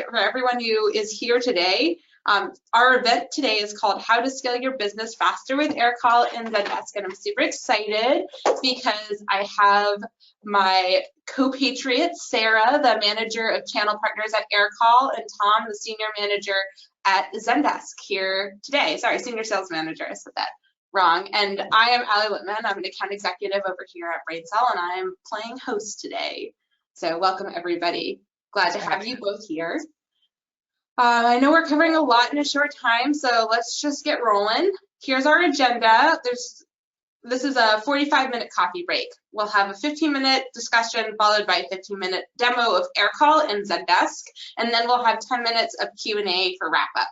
for everyone who is here today. Our event today is called How to Scale Your Business Faster with Aircall and Zendesk, and I'm super excited because I have my co-patriot, Sarah, the manager of channel partners at Aircall, and Tom, the senior manager at Zendesk here today. Sorry, senior sales manager, I said that wrong. And I am Allie Littman. I'm an account executive over here at BrainSell, and I'm playing host today. So welcome, everybody. Glad to have you both here. I know we're covering a lot in a short time, so let's just get rolling. Here's our agenda. This is a 45-minute coffee break. We'll have a 15-minute discussion followed by a 15-minute demo of Aircall and Zendesk, and then we'll have 10 minutes of Q&A for wrap-up.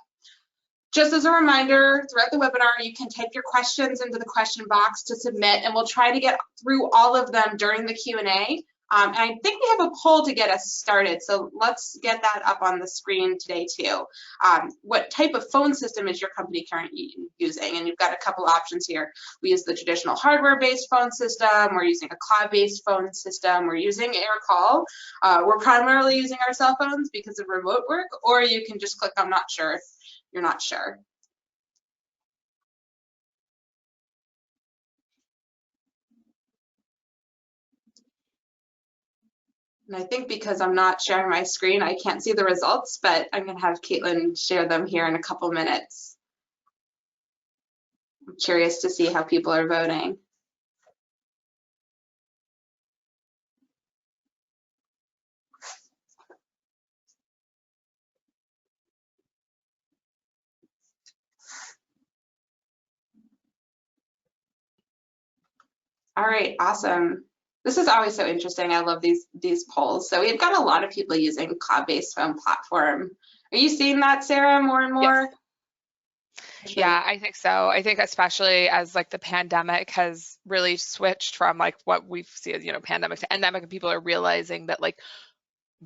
Just as a reminder, throughout the webinar, you can type your questions into the question box to submit, and we'll try to get through all of them during the Q&A. And I think we have a poll to get us started, so let's get that up on the screen today too. What type of phone system is your company currently using? And you've got a couple options here. We use the traditional hardware-based phone system, we're using a cloud-based phone system, we're using Aircall. We're primarily using our cell phones because of remote work, or you can just click I'm not sure if you're not sure. And I think because I'm not sharing my screen, I can't see the results, but I'm going to have Caitlin share them here in a couple minutes. I'm curious to see how people are voting. All right, awesome. This is always so interesting. I love these polls. So we've got a lot of people using cloud-based phone platform. Are you seeing that, Sarah, more and more? Yes. Yeah, I think so. I think especially as like the pandemic has really switched from like what we've seen, you know, pandemic to endemic, and people are realizing that like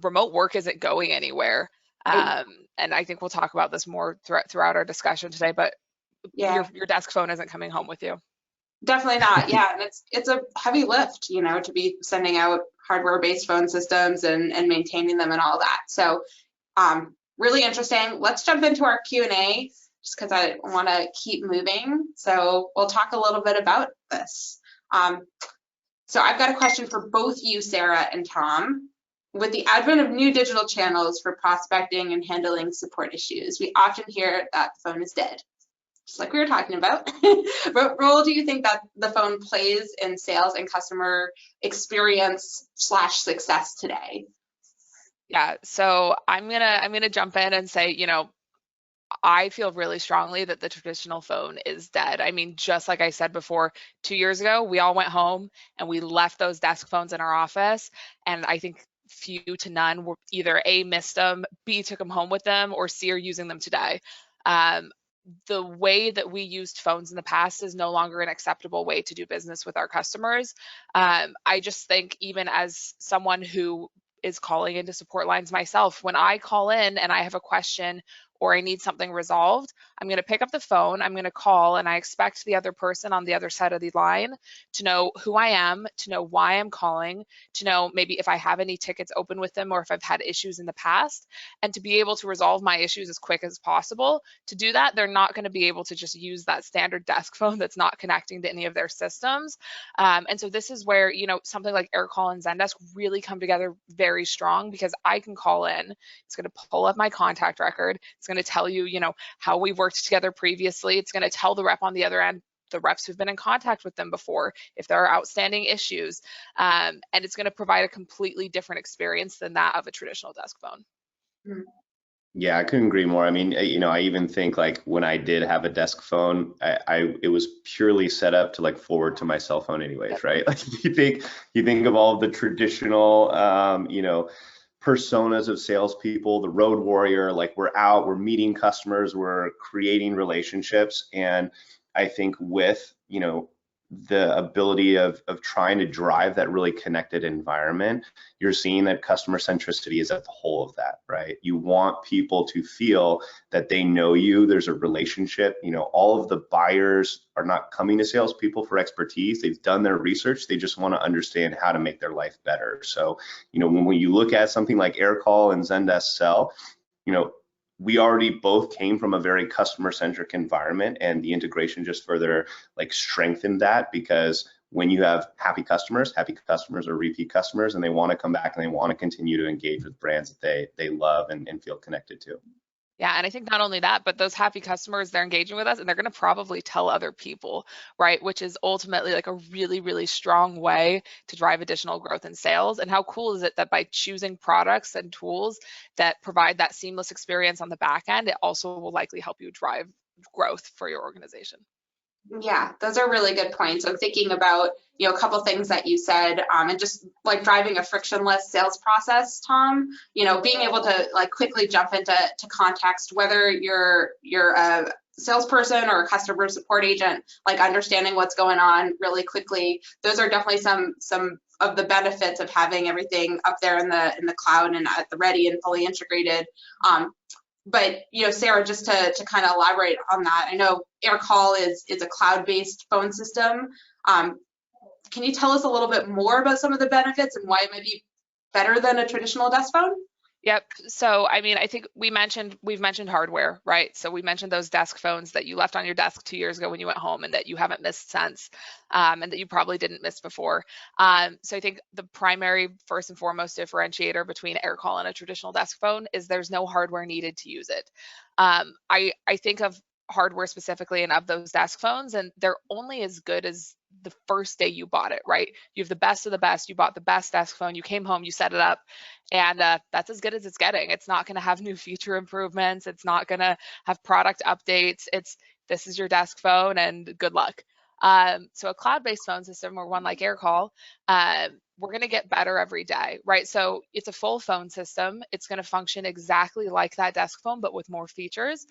remote work isn't going anywhere. And I think we'll talk about this more throughout our discussion today, but yeah, your desk phone isn't coming home with you. Definitely not. Yeah, and it's a heavy lift, you know, to be sending out hardware-based phone systems and maintaining them and all that. So really interesting. Let's jump into our Q&A just because I want to keep moving. So we'll talk a little bit about this. So I've got a question for both you, Sarah and Tom. With the advent of new digital channels for prospecting and handling support issues, we often hear that the phone is dead. Just like we were talking about. What role do you think that the phone plays in sales and customer experience / success today? Yeah, so I'm gonna jump in and say, you know, I feel really strongly that the traditional phone is dead. I mean, just like I said before, 2 years ago, we all went home and we left those desk phones in our office, and I think few to none were either A, missed them, B, took them home with them, or C, are using them today. The way that we used phones in the past is no longer an acceptable way to do business with our customers. I just think, even as someone who is calling into support lines myself, when I call in and I have a question or I need something resolved, I'm going to pick up the phone, I'm going to call, and I expect the other person on the other side of the line to know who I am, to know why I'm calling, to know maybe if I have any tickets open with them or if I've had issues in the past, and to be able to resolve my issues as quick as possible. To do that, they're not going to be able to just use that standard desk phone that's not connecting to any of their systems. And so this is where, you know, something like Aircall and Zendesk really come together very strong, because I can call in, it's going to pull up my contact record, it's going to tell you, you know, how we've worked together previously. It's going to tell the rep on the other end, the reps who've been in contact with them before, if there are outstanding issues, and it's going to provide a completely different experience than that of a traditional desk phone. Yeah, I couldn't agree more. I mean, you know, I even think like when I did have a desk phone, it was purely set up to like forward to my cell phone anyways, right? Like you think of all of the traditional, you know, personas of salespeople, the road warrior, like we're out, we're meeting customers, we're creating relationships. And I think with, you know, the ability of trying to drive that really connected environment, you're seeing that customer centricity is at the whole of that, right? You want people to feel that they know you, there's a relationship. You know, all of the buyers are not coming to salespeople for expertise. They've done their research. They just want to understand how to make their life better. So, you know, when you look at something like Aircall and Zendesk Sell, we already both came from a very customer-centric environment, and the integration just further like strengthened that, because when you have happy customers are repeat customers, and they want to come back and they want to continue to engage with brands that they love and feel connected to. Yeah, and I think not only that, but those happy customers, they're engaging with us and they're going to probably tell other people, right? Which is ultimately like a really, really strong way to drive additional growth in sales. And how cool is it that by choosing products and tools that provide that seamless experience on the back end, it also will likely help you drive growth for your organization. Yeah, those are really good points. I'm thinking about, a couple things that you said, and just like driving a frictionless sales process, Tom, being able to like quickly jump into context, whether you're a salesperson or a customer support agent, like understanding what's going on really quickly. Those are definitely some of the benefits of having everything up there in the cloud and at the ready and fully integrated. But Sarah, just to kind of elaborate on that, I know Aircall is a cloud-based phone system. Can you tell us a little bit more about some of the benefits and why it might be better than a traditional desk phone? Yep. So, I mean, I think we've mentioned hardware, right? So we mentioned those desk phones that you left on your desk 2 years ago when you went home, and that you haven't missed since, and that you probably didn't miss before. So I think the primary, first and foremost, differentiator between Aircall and a traditional desk phone is there's no hardware needed to use it. I think of hardware specifically and of those desk phones, and they're only as good as the first day you bought it, right? You have the best of the best. You bought the best desk phone. You came home, you set it up, and that's as good as it's getting. It's not going to have new feature improvements. It's not going to have product updates. This is your desk phone, and good luck. So a cloud-based phone system, or one like Aircall, we're going to get better every day, right? So it's a full phone system. It's going to function exactly like that desk phone, but with more features.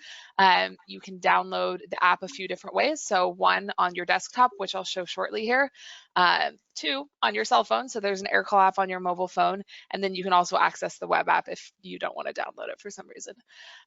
You can download the app a few different ways. So one, on your desktop, which I'll show shortly here. Two, on your cell phone. So there's an Aircall app on your mobile phone, and then you can also access the web app if you don't want to download it for some reason.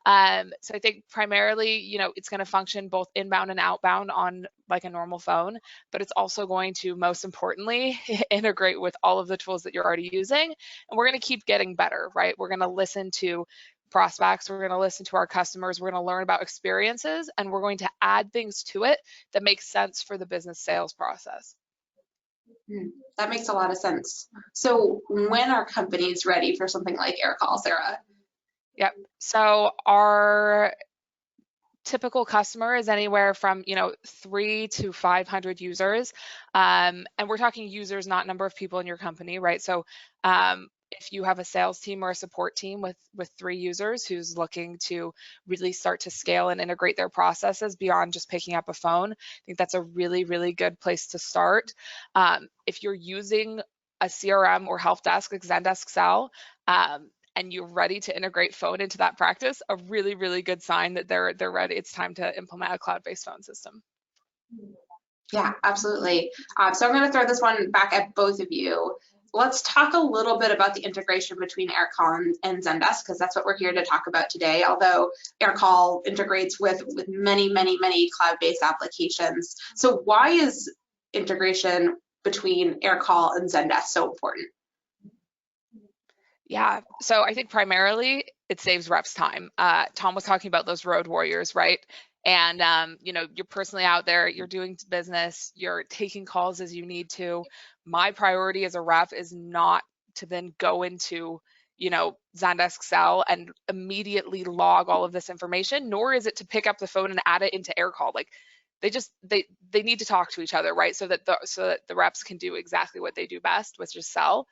So I think primarily, it's going to function both inbound and outbound on like a normal phone, but it's also going to, most importantly, integrate with all of the tools that you're already using. And we're going to keep getting better, right? We're going to listen to prospects, we're going to listen to our customers, we're going to learn about experiences, and we're going to add things to it that make sense for the business sales process. That makes a lot of sense. So when are companies ready for something like Aircall, Sarah? Yep. So our typical customer is anywhere from 3 to 500 users, and we're talking users, not number of people in your company, right? So if you have a sales team or a support team with 3 users who's looking to really start to scale and integrate their processes beyond just picking up a phone, I think that's a really, really good place to start. If you're using a CRM or help desk like Zendesk Sell, and you're ready to integrate phone into that practice, a really, really good sign that they're ready. It's time to implement a cloud-based phone system. Yeah, absolutely. So I'm going to throw this one back at both of you. Let's talk a little bit about the integration between Aircall and Zendesk, because that's what we're here to talk about today. Although Aircall integrates with many, many, many cloud-based applications. So why is integration between Aircall and Zendesk so important? Yeah, so I think primarily it saves reps time. Tom was talking about those road warriors, right? And you're personally out there, you're doing business, you're taking calls as you need to. My priority as a rep is not to then go into Zendesk Sell and immediately log all of this information, nor is it to pick up the phone and add it into Aircall. Like they need to talk to each other, right? So that the reps can do exactly what they do best, which is sell.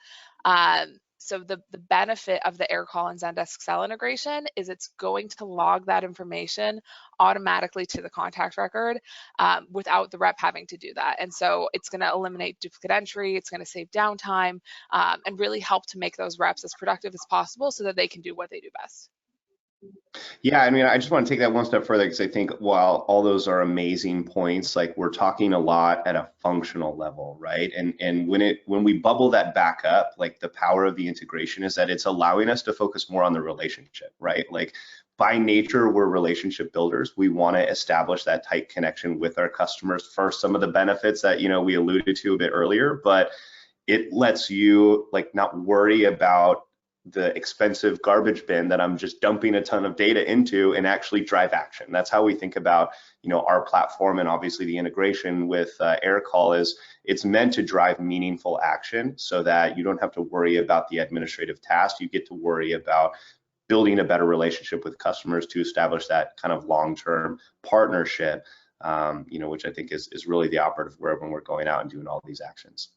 So the benefit of the Aircall and Zendesk Sell integration is it's going to log that information automatically to the contact record without the rep having to do that. And so it's going to eliminate duplicate entry, it's going to save downtime, and really help to make those reps as productive as possible so that they can do what they do best. Yeah, I mean, I just want to take that one step further, because I think while all those are amazing points, like we're talking a lot at a functional level, right? And when we bubble that back up, like the power of the integration is that it's allowing us to focus more on the relationship, right? Like by nature, we're relationship builders. We want to establish that tight connection with our customers for some of the benefits that we alluded to a bit earlier, but it lets you like not worry about the expensive garbage bin that I'm just dumping a ton of data into and actually drive action. That's how we think about, you know, our platform, and obviously the integration with Aircall is it's meant to drive meaningful action so that you don't have to worry about the administrative task. You get to worry about building a better relationship with customers to establish that kind of long-term partnership, you know, which I think is really the operative word when we're going out and doing all these actions.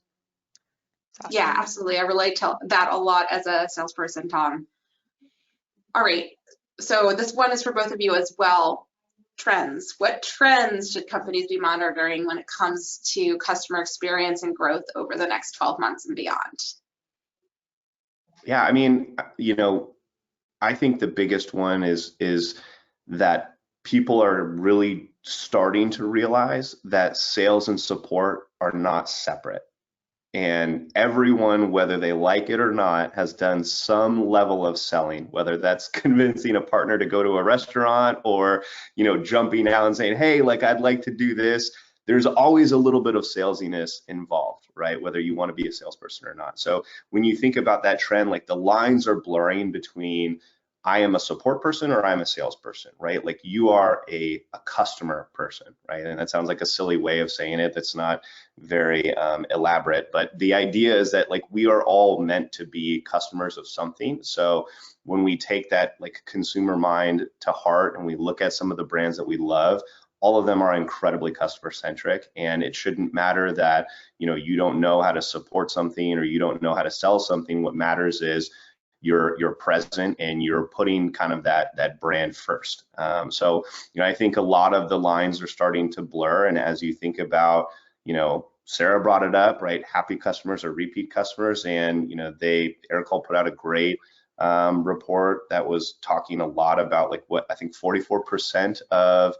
Awesome. Yeah, absolutely. I relate to that a lot as a salesperson, Tom. All right, so this one is for both of you as well. Trends. What trends should companies be monitoring when it comes to customer experience and growth over the next 12 months and beyond? Yeah, I mean, you know, I think the biggest one is that people are really starting to realize that sales and support are not separate. And everyone, whether they like it or not, has done some level of selling, whether that's convincing a partner to go to a restaurant or, you know, jumping out and saying, hey, like, I'd like to do this. There's always a little bit of salesiness involved, right? Whether you want to be a salesperson or not. So when you think about that trend, like the lines are blurring between I am a support person or I'm a salesperson, right? Like you are a customer person, right? And that sounds like a silly way of saying it. That's not very elaborate, but the idea is that like we are all meant to be customers of something. So when we take that like consumer mind to heart and we look at some of the brands that we love, all of them are incredibly customer centric, and it shouldn't matter that, you know, you don't know how to support something or you don't know how to sell something. What matters is you're present and you're putting kind of that brand first. So, you know, I think a lot of the lines are starting to blur. And as you think about, you know, Sarah brought it up, right? Happy customers are repeat customers. And, you know, Aircall put out a great report that was talking a lot about like what I think 44% of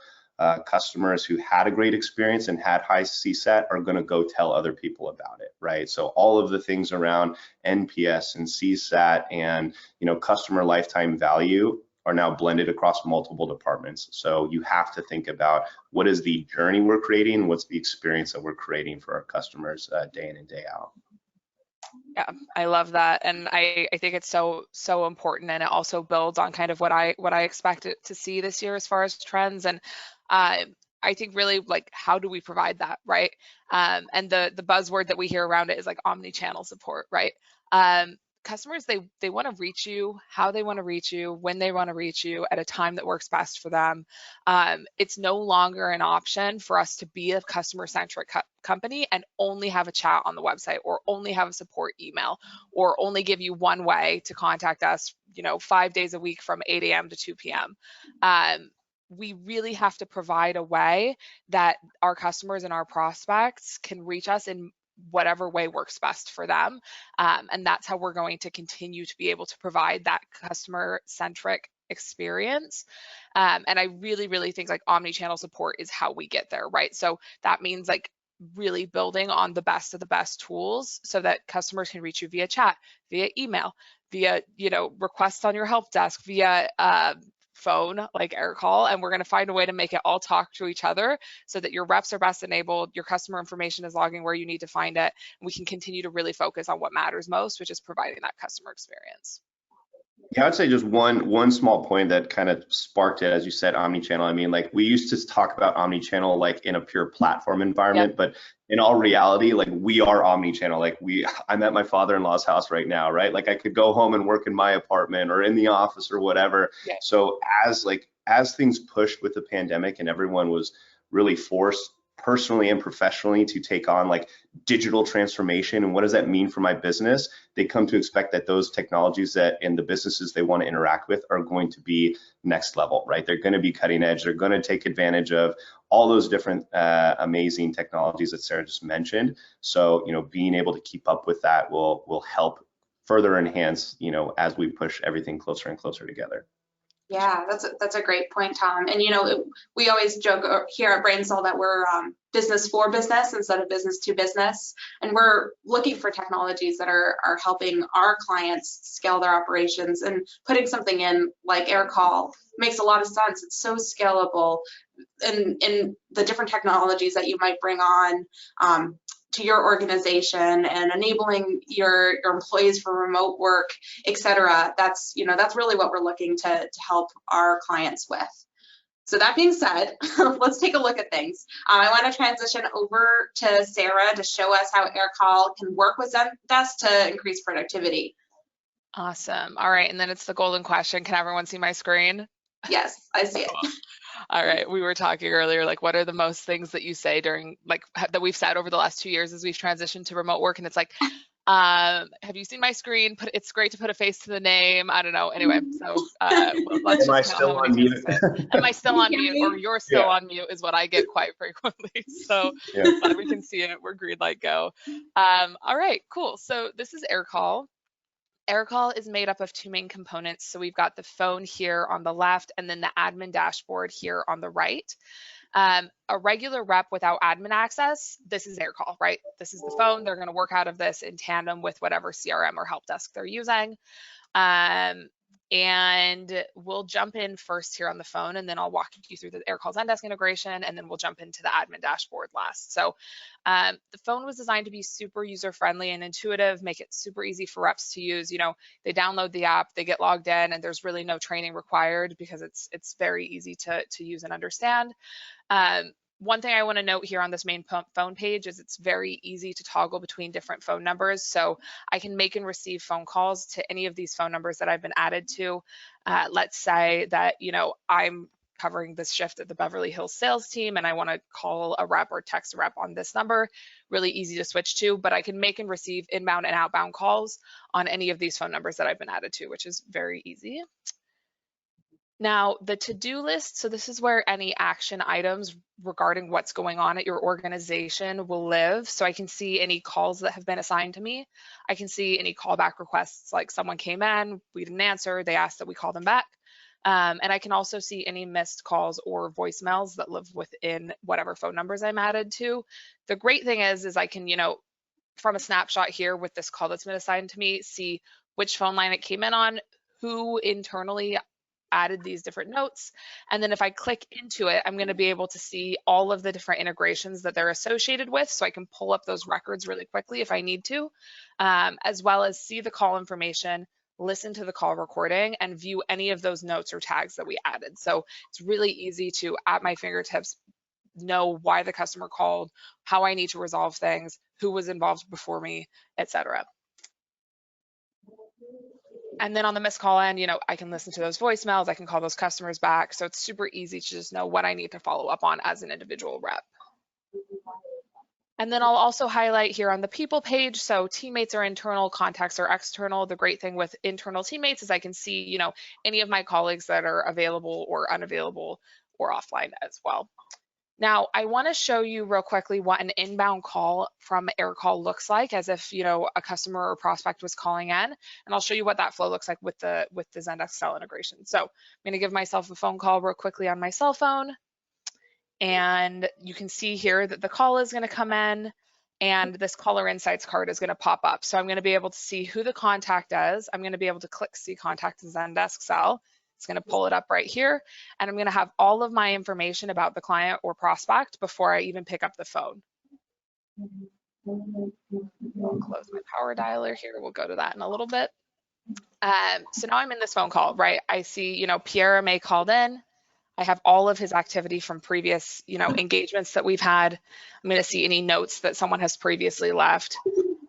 customers who had a great experience and had high CSAT are going to go tell other people about it, right? So all of the things around NPS and CSAT and, you know, customer lifetime value are now blended across multiple departments. So you have to think about what is the journey we're creating, what's the experience that we're creating for our customers day in and day out. Yeah, I love that, and I think it's so important, and it also builds on kind of what I expect to see this year as far as trends. And I think really like how do we provide that, right? And the buzzword that we hear around it is like omni-channel support, right? Customers, they want to reach you how they want to reach you, when they want to reach you, at a time that works best for them. It's no longer an option for us to be a customer-centric company and only have a chat on the website or only have a support email or only give you one way to contact us, you know, 5 days a week from 8 a.m. to 2 p.m. We really have to provide a way that our customers and our prospects can reach us in whatever way works best for them. And that's how we're going to continue to be able to provide that customer-centric experience. And I really think like omni-channel support is how we get there, right? So that means like really building on the best of the best tools so that customers can reach you via chat, via email, via, you know, requests on your help desk, via phone like Aircall, and we're going to find a way to make it all talk to each other so that your reps are best enabled, your customer information is logging where you need to find it, and we can continue to really focus on what matters most, which is providing that customer experience. Yeah, I'd say just one small point that kind of sparked it, as you said, omni-channel. I mean, like we used to talk about omni-channel like in a pure platform environment, but in all reality, like we are omni-channel. Like I'm at my father-in-law's house right now, right? Like I could go home and work in my apartment or in the office or whatever. Yeah. So as things pushed with the pandemic and everyone was really forced personally and professionally to take on like digital transformation and what does that mean for my business, they come to expect that those technologies that and the businesses they want to interact with are going to be next level, right? They're going to be cutting edge. They're going to take advantage of all those different amazing technologies that Sarah just mentioned. So, you know, being able to keep up with that will help further enhance, you know, as we push everything closer and closer together. Yeah, that's a great point, Tom. And, you know, we always joke here at BrainSell that we're business for business instead of business to business. And we're looking for technologies that are helping our clients scale their operations, and putting something in like Aircall makes a lot of sense. It's so scalable, and the different technologies that you might bring on, to your organization and enabling your employees for remote work, etc. That's really what we're looking to help our clients with. So that being said, let's take a look at things. I want to transition over to Sarah to show us how Aircall can work with Zendesk to increase productivity. Awesome. All right, and then it's the golden question. Can everyone see my screen? Yes, I see it. All right, we were talking earlier, like what are the most things that you say during, like that we've said over the last 2 years as we've transitioned to remote work, and it's like, have you seen my screen? It's great to put a face to the name. I don't know. Anyway, so let's Am I just still on mute? Am I still on mute, or you're still on mute is what I get quite frequently. So glad we can see it. We're green light go. All right, cool. So this is Aircall. Aircall is made up of two main components. So we've got the phone here on the left and then the admin dashboard here on the right. A regular rep without admin access, this is Aircall, right? This is the phone. They're going to work out of this in tandem with whatever CRM or help desk they're using. And we'll jump in first here on the phone, and then I'll walk you through the Aircall Zendesk integration, and then we'll jump into the admin dashboard last. So the phone was designed to be super user-friendly and intuitive, make it super easy for reps to use. You know, they download the app, they get logged in, and there's really no training required because it's very easy to use and understand. One thing I want to note here on this main phone page is it's very easy to toggle between different phone numbers. So I can make and receive phone calls to any of these phone numbers that I've been added to. Let's say that, you know, I'm covering this shift at the Beverly Hills sales team and I want to call a rep or text a rep on this number. Really easy to switch to, but I can make and receive inbound and outbound calls on any of these phone numbers that I've been added to, which is very easy. Now, the to-do list, so this is where any action items regarding what's going on at your organization will live. So I can see any calls that have been assigned to me. I can see any callback requests, like someone came in, we didn't answer, they asked that we call them back. And I can also see any missed calls or voicemails that live within whatever phone numbers I'm added to. The great thing is I can, you know, from a snapshot here with this call that's been assigned to me, see which phone line it came in on, who internally added these different notes. And then if I click into it, I'm going to be able to see all of the different integrations that they're associated with. So I can pull up those records really quickly if I need to, as well as see the call information, listen to the call recording, and view any of those notes or tags that we added. So it's really easy to, at my fingertips, know why the customer called, how I need to resolve things, who was involved before me, etc. And then on the missed call end, you know, I can listen to those voicemails, I can call those customers back. So it's super easy to just know what I need to follow up on as an individual rep. And then I'll also highlight here on the people page. So teammates are internal, contacts are external. The great thing with internal teammates is I can see, you know, any of my colleagues that are available or unavailable or offline as well. Now, I want to show you real quickly what an inbound call from Aircall looks like, as if, you know, a customer or prospect was calling in, and I'll show you what that flow looks like with the Zendesk Sell integration. So I'm going to give myself a phone call real quickly on my cell phone, and you can see here that the call is going to come in, and this caller insights card is going to pop up. So I'm going to be able to see who the contact is. I'm going to be able to click see contact Zendesk Sell. It's going to pull it up right here, and I'm going to have all of my information about the client or prospect before I even pick up the phone. I'll close my power dialer here. We'll go to that in a little bit. So now I'm in this phone call, right? I see, you know, Pierre May called in. I have all of his activity from previous, you know, engagements that we've had. I'm going to see any notes that someone has previously left,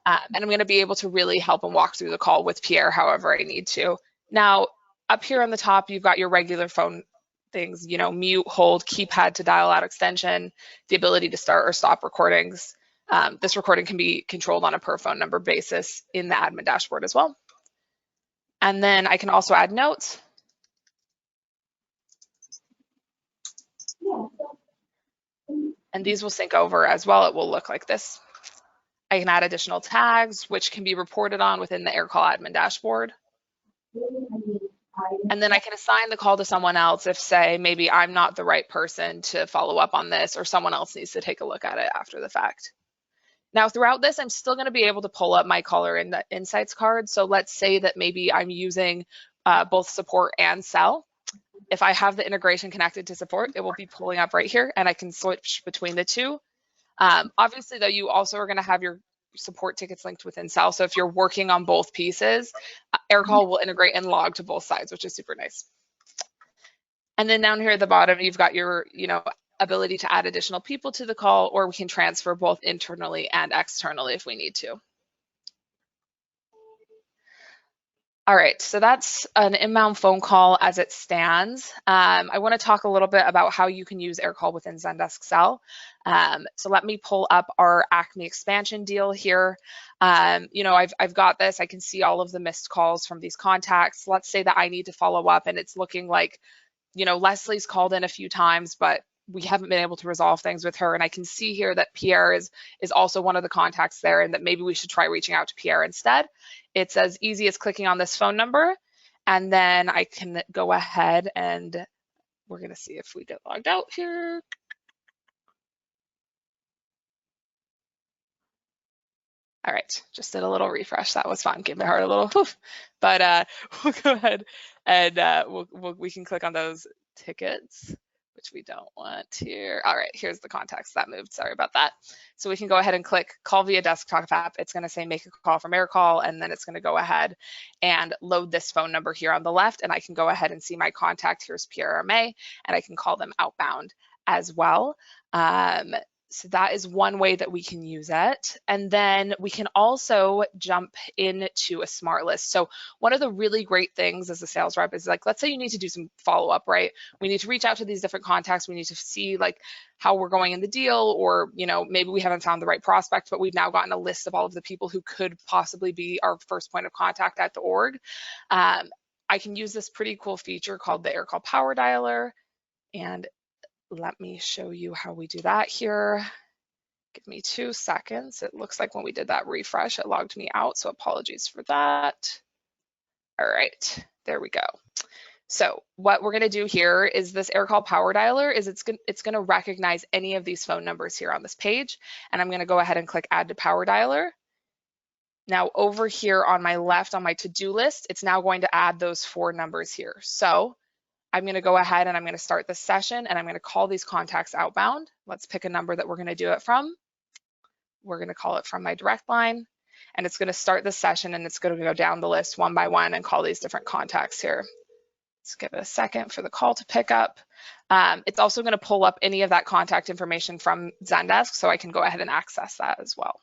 and I'm going to be able to really help and walk through the call with Pierre however I need to. Now, up here on the top, you've got your regular phone things, you know, mute, hold, keypad to dial out extension, the ability to start or stop recordings. This recording can be controlled on a per phone number basis in the admin dashboard as well. And then I can also add notes. And these will sync over as well. It will look like this. I can add additional tags, which can be reported on within the Aircall admin dashboard. And then I can assign the call to someone else if, say, maybe I'm not the right person to follow up on this, or someone else needs to take a look at it after the fact. Now, throughout this, I'm still going to be able to pull up my caller in the insights card. So let's say that maybe I'm using both support and sell. If I have the integration connected to support, it will be pulling up right here, and I can switch between the two. Obviously, though, you also are going to have your support tickets linked within Sell. So if you're working on both pieces, Aircall will integrate and log to both sides, which is super nice. And then down here at the bottom, you've got your, ability to add additional people to the call, or we can transfer both internally and externally if we need to. All right, so that's an inbound phone call as it stands. I want to talk a little bit about how you can use Aircall within Zendesk Sell. So let me pull up our Acme expansion deal here. I've got this. I can see all of the missed calls from these contacts. Let's say that I need to follow up and it's looking like, Leslie's called in a few times, but we haven't been able to resolve things with her. And I can see here that Pierre is also one of the contacts there, and that maybe we should try reaching out to Pierre instead. It's as easy as clicking on this phone number, and then I can go ahead and we're going to see if we get logged out here. All right, just did a little refresh. That was fun. Gave my heart a little poof. But we'll go ahead and we can click on those tickets, which we don't want here. All right, here's the contacts that moved. Sorry about that. So we can go ahead and click call via desktop app. It's going to say make a call from Aircall, and then it's going to go ahead and load this phone number here on the left, and I can go ahead and see my contact. Here's Pierre May, and I can call them outbound as well. So that is one way that we can use it. And then we can also jump into a smart list. So one of the really great things as a sales rep is, like, let's say you need to do some follow-up, right? We need to reach out to these different contacts. We need to see like how we're going in the deal, or, maybe we haven't found the right prospect, but we've now gotten a list of all of the people who could possibly be our first point of contact at the org. I can use this pretty cool feature called the Aircall Power Dialer, and let me show you how we do that here. Give me 2 seconds. It looks like when we did that refresh, it logged me out, so apologies for that. All right, there we go. So what we're going to do here is this Aircall Power Dialer is it's going to recognize any of these phone numbers here on this page, and I'm going to go ahead and click Add to Power Dialer. Now over here on my left on my to-do list, it's now going to add those 4 numbers here. So I'm going to go ahead and I'm going to start this session, and I'm going to call these contacts outbound. Let's pick a number that we're going to do it from. We're going to call it from my direct line, and it's going to start the session, and it's going to go down the list one by one and call these different contacts here. Let's give it a second for the call to pick up. It's also going to pull up any of that contact information from Zendesk, so I can go ahead and access that as well.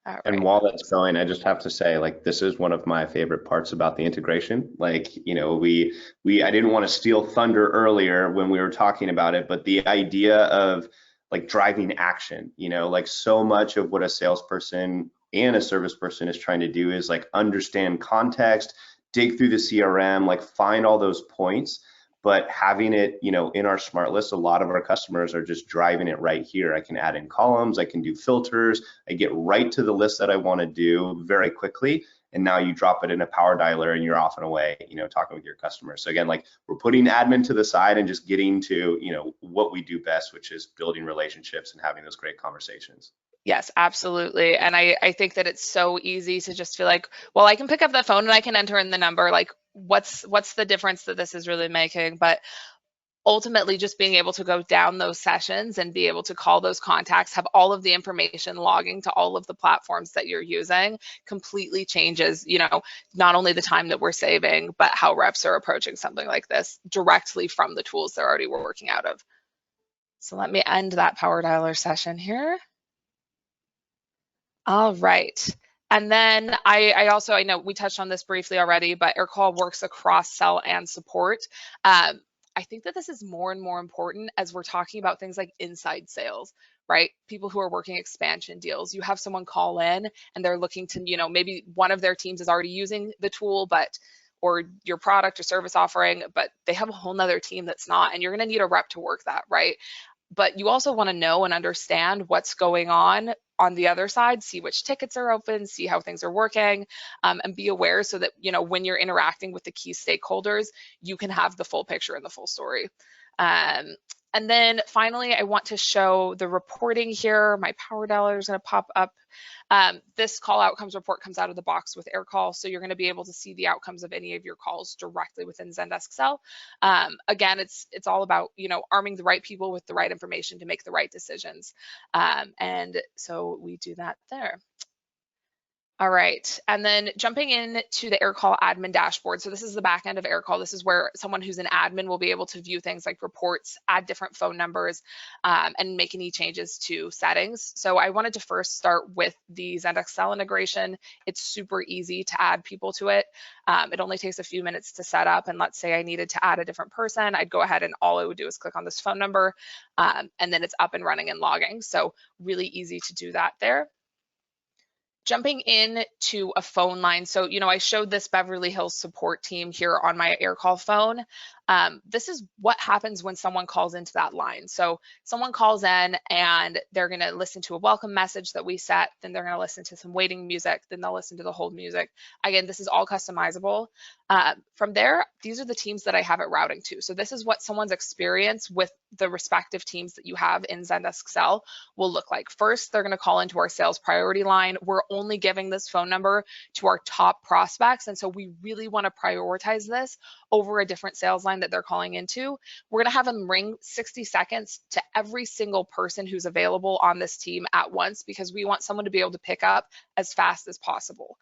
Right. And while that's going, I just have to say, like, this is one of my favorite parts about the integration. Like, I didn't want to steal thunder earlier when we were talking about it, but the idea of like driving action, like so much of what a salesperson and a service person is trying to do is like understand context, dig through the CRM, like find all those points. But having it, in our smart list, a lot of our customers are just driving it right here. I can add in columns, I can do filters, I get right to the list that I want to do very quickly. And now you drop it in a power dialer and you're off and away, talking with your customers. So again, like, we're putting admin to the side and just getting to, what we do best, which is building relationships and having those great conversations. Yes, absolutely. And I think that it's so easy to just feel like, well, I can pick up the phone and I can enter in the number. Like, what's the difference that this is really making? But ultimately, just being able to go down those sessions and be able to call those contacts, have all of the information logging to all of the platforms that you're using, completely changes, not only the time that we're saving, but how reps are approaching something like this directly from the tools they're already working out of. So let me end that power dialer session here. All right. And then I know we touched on this briefly already, but Aircall works across sell and support. I think that this is more and more important as we're talking about things like inside sales, right? People who are working expansion deals. You have someone call in and they're looking to, maybe one of their teams is already using the tool, or your product or service offering, but they have a whole nother team that's not, and you're going to need a rep to work that, right? But you also want to know and understand what's going on the other side, see which tickets are open, see how things are working, and be aware so that, when you're interacting with the key stakeholders, you can have the full picture and the full story. And then finally, I want to show the reporting here. My power dollar is going to pop up. This call outcomes report comes out of the box with Aircall, so you're going to be able to see the outcomes of any of your calls directly within Zendesk Sell. Again, it's all about, you know, arming the right people with the right information to make the right decisions. And so we do that there. All right, and then jumping into the Aircall admin dashboard. So this is the back end of Aircall. This is where someone who's an admin will be able to view things like reports, add different phone numbers, and make any changes to settings. So I wanted to first start with the Zendesk Sell integration. It's super easy to add people to it. It only takes a few minutes to set up, and let's say I needed to add a different person. I'd go ahead and all I would do is click on this phone number, and then it's up and running and logging. So really easy to do that there. Jumping in to a phone line. So, you know, I showed this Beverly Hills support team here on my Aircall phone. This is what happens when someone calls into that line. So someone calls in and they're going to listen to a welcome message that we set, then they're going to listen to some waiting music, then they'll listen to the hold music. Again, this is all customizable. From there, these are the teams that I have it routing to. So this is what someone's experience with the respective teams that you have in Zendesk Sell will look like. First, they're going to call into our sales priority line. We're only giving this phone number to our top prospects, and so we really want to prioritize this over a different sales line that they're calling into. We're going to have them ring 60 seconds to every single person who's available on this team at once, because we want someone to be able to pick up as fast as possible.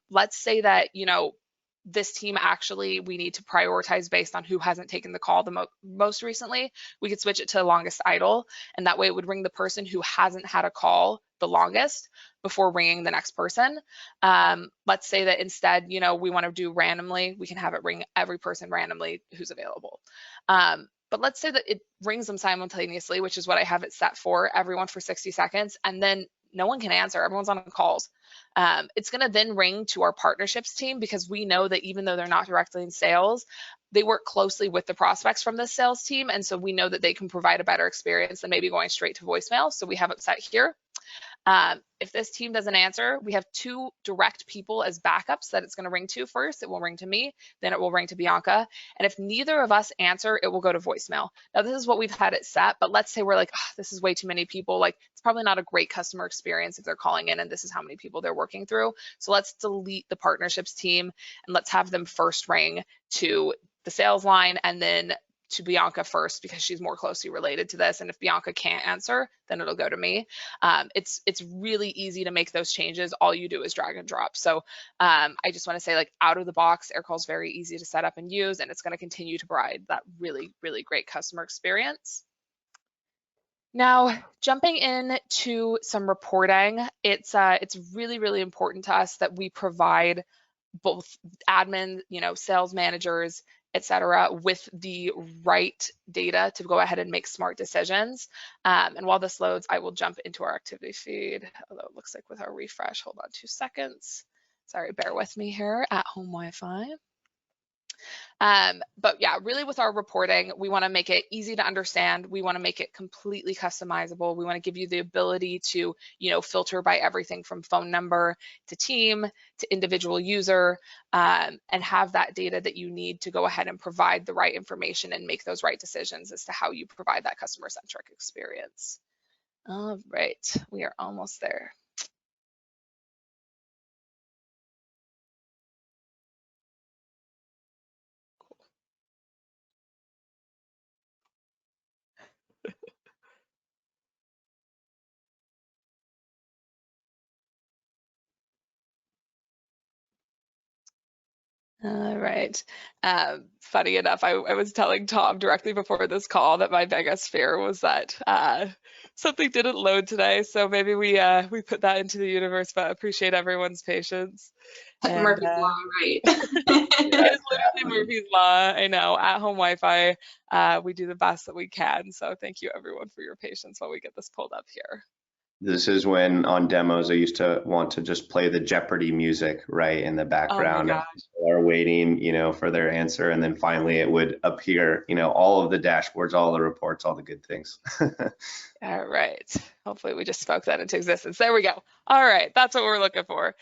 Let's say that, you know, this team actually we need to prioritize based on who hasn't taken the call the most recently. We could switch it to longest idle, and that way it would ring the person who hasn't had a call the longest before ringing the next person. Let's say that instead, you know, we want to do randomly, we can have it ring every person randomly who's available. But let's say that it rings them simultaneously, which is what I have it set for, everyone for 60 seconds, and then no one can answer, everyone's on calls. It's going to then ring to our partnerships team, because we know that even though they're not directly in sales, they work closely with the prospects from the sales team, and so we know that they can provide a better experience than maybe going straight to voicemail, so we have it set here. If this team doesn't answer, we have two direct people as backups that it's going to ring to first. It will ring to me, then it will ring to Bianca. And if neither of us answer, it will go to voicemail. Now, this is what we've had it set, but let's say we're like, oh, this is way too many people. Like, it's probably not a great customer experience if they're calling in and this is how many people they're working through. So let's delete the partnerships team and let's have them first ring to the sales line and then to Bianca first, because she's more closely related to this. And if Bianca can't answer, then it'll go to me. It's really easy to make those changes. All you do is drag and drop. So I just want to say, like, out of the box, Aircall is very easy to set up and use, and it's going to continue to provide that really, really great customer experience. Now, jumping into some reporting, it's really, really important to us that we provide both admin, you know, sales managers, et cetera, with the right data to go ahead and make smart decisions. And while this loads, I will jump into our activity feed, although it looks like with our refresh, hold on 2 seconds. Sorry, bear with me here at home Wi-Fi. But yeah, really with our reporting, we want to make it easy to understand. We want to make it completely customizable. We want to give you the ability to, you know, filter by everything from phone number to team to individual user, and have that data that you need to go ahead and provide the right information and make those right decisions as to how you provide that customer-centric experience. All right, we are almost there. All right. Funny enough, I was telling Tom directly before this call that my biggest fear was that something didn't load today. So maybe we put that into the universe, but appreciate everyone's patience. And, Murphy's Law, right? It's literally Murphy's Law. I know. At home Wi-Fi, we do the best that we can. So thank you everyone for your patience while we get this pulled up here. This is when on demos I used to want to just play the Jeopardy music right in the background. Oh, and people are waiting, you know, for their answer, and then finally it would appear, you know, all of the dashboards, all the reports, all the good things. All right. Hopefully we just spoke that into existence. There we go. All right. That's what we're looking for.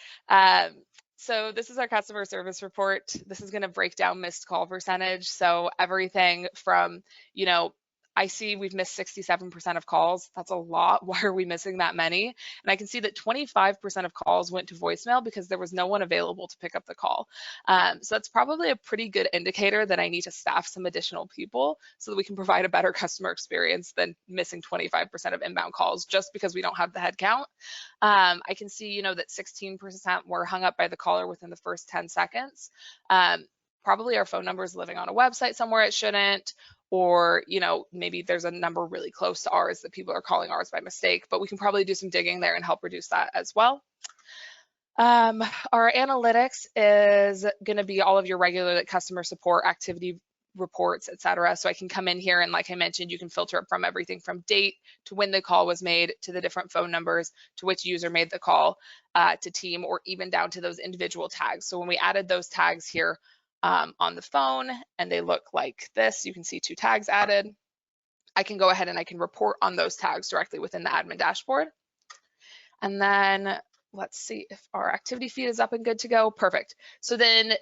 So this is our customer service report. This is going to break down missed call percentage. So everything from, you know, I see we've missed 67% of calls. That's a lot. Why are we missing that many? And I can see that 25% of calls went to voicemail because there was no one available to pick up the call. So that's probably a pretty good indicator that I need to staff some additional people so that we can provide a better customer experience than missing 25% of inbound calls just because we don't have the head count. I can see, you know, that 16% were hung up by the caller within the first 10 seconds. Probably our phone number is living on a website somewhere it shouldn't, or, you know, maybe there's a number really close to ours that people are calling ours by mistake, but we can probably do some digging there and help reduce that as well. Our analytics is going to be all of your regular customer support activity reports, etc. So I can come in here and, like I mentioned, you can filter it from everything from date to when the call was made to the different phone numbers to which user made the call to team, or even down to those individual tags. So when we added those tags here on the phone and they look like this, you can see 2 tags added. I can go ahead and I can report on those tags directly within the admin dashboard. And then let's see if our activity feed is up and good to go. Perfect. So then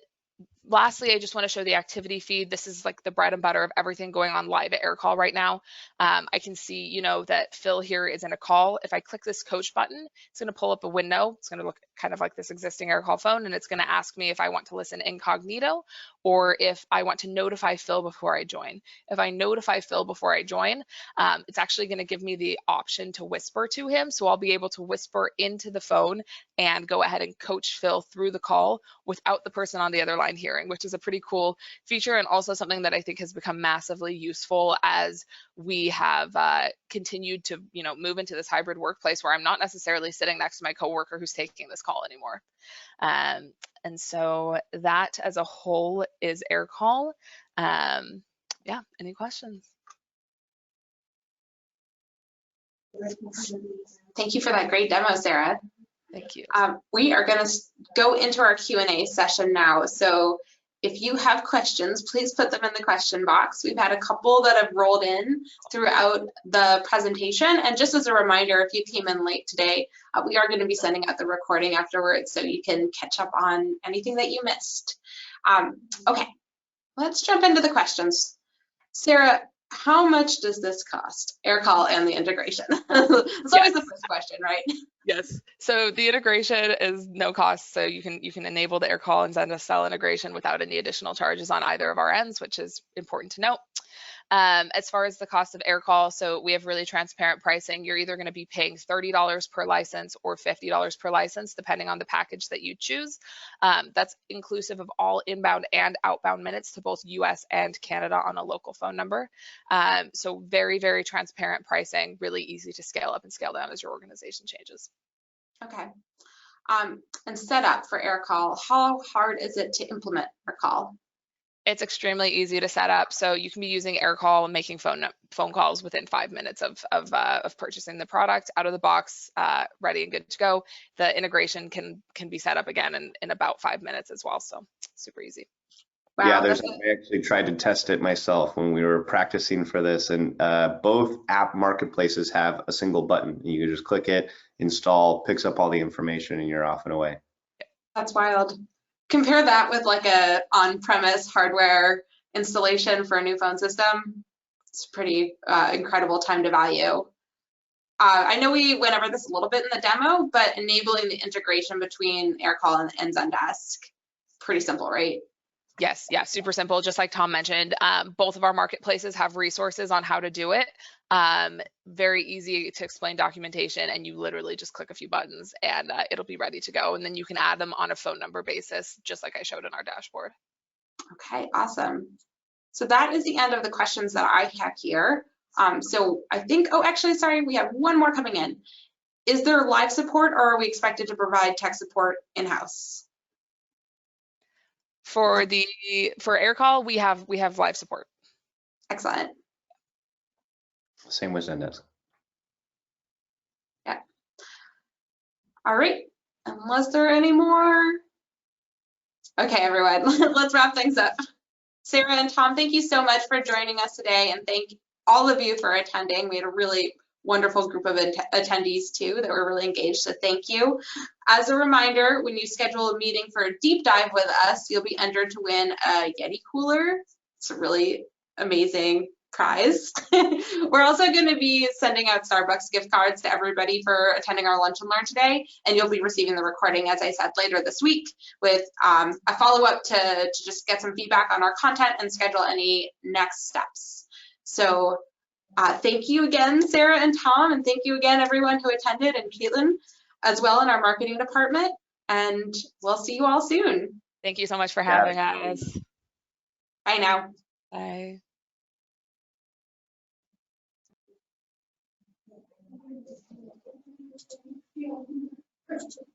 lastly, I just want to show the activity feed. This is like the bread and butter of everything going on live at Aircall right now. I can see, you know, that Phil here is in a call. If I click this coach button, it's going to pull up a window. It's going to look kind of like this existing Aircall phone, and it's going to ask me if I want to listen incognito or if I want to notify Phil before I join. If I notify Phil before I join, it's actually going to give me the option to whisper to him. So I'll be able to whisper into the phone and go ahead and coach Phil through the call without the person on the other line hearing, which is a pretty cool feature, and also something that I think has become massively useful as we have continued to, you know, move into this hybrid workplace where I'm not necessarily sitting next to my coworker who's taking this call anymore. And so that as a whole is Aircall. Yeah, any questions? Thank you for that great demo, Sarah. Thank you. We are going to go into our Q&A session now. So if you have questions, please put them in the question box. We've had a couple that have rolled in throughout the presentation. And just as a reminder, if you came in late today, we are going to be sending out the recording afterwards so you can catch up on anything that you missed. Okay, let's jump into the questions. Sarah, how much does this cost, Aircall and the integration? It's always the first question, right? Yes. So the integration is no cost. So you can enable the Aircall and Zendesk Sell integration without any additional charges on either of our ends, which is important to note. As far as the cost of Aircall, so we have really transparent pricing. You're either going to be paying $30 per license or $50 per license, depending on the package that you choose. That's inclusive of all inbound and outbound minutes to both US and Canada on a local phone number. So very, very transparent pricing, really easy to scale up and scale down as your organization changes. Okay. And setup for Aircall, how hard is it to implement Aircall? It's extremely easy to set up. So you can be using Aircall and making phone calls within 5 minutes of purchasing the product out of the box, ready and good to go. The integration can be set up again in about 5 minutes as well. So super easy. Wow, yeah, I actually tried to test it myself when we were practicing for this, and both app marketplaces have a single button. You can just click it, install, picks up all the information, and you're off and away. That's wild. Compare that with like a on-premise hardware installation for a new phone system. It's pretty incredible time to value. I know we went over this a little bit in the demo, but enabling the integration between Aircall and Zendesk, pretty simple, right? Yes, yeah, super simple. Just like Tom mentioned, both of our marketplaces have resources on how to do it. Very easy to explain documentation, and you literally just click a few buttons and it'll be ready to go. And then you can add them on a phone number basis, just like I showed in our dashboard. Okay, awesome. So that is the end of the questions that I have here. So I think, oh, actually, sorry, we have one more coming in. Is there live support, or are we expected to provide tech support in-house? For Aircall, we have live support. Excellent. Same with Zendesk. Yeah. All right. Unless there are any more. Okay, everyone, let's wrap things up. Sarah and Tom, thank you so much for joining us today, and thank all of you for attending. We had a really wonderful group of attendees too that were really engaged, so thank you. As a reminder, when you schedule a meeting for a deep dive with us, you'll be entered to win a Yeti cooler. It's a really amazing prize. We're also going to be sending out Starbucks gift cards to everybody for attending our Lunch and Learn today, and you'll be receiving the recording, as I said, later this week with a follow-up to just get some feedback on our content and schedule any next steps. So thank you again, Sarah and Tom, and thank you again, everyone who attended, and Caitlin as well in our marketing department, and we'll see you all soon. Thank you so much for having us. Bye now. Bye. Thank you.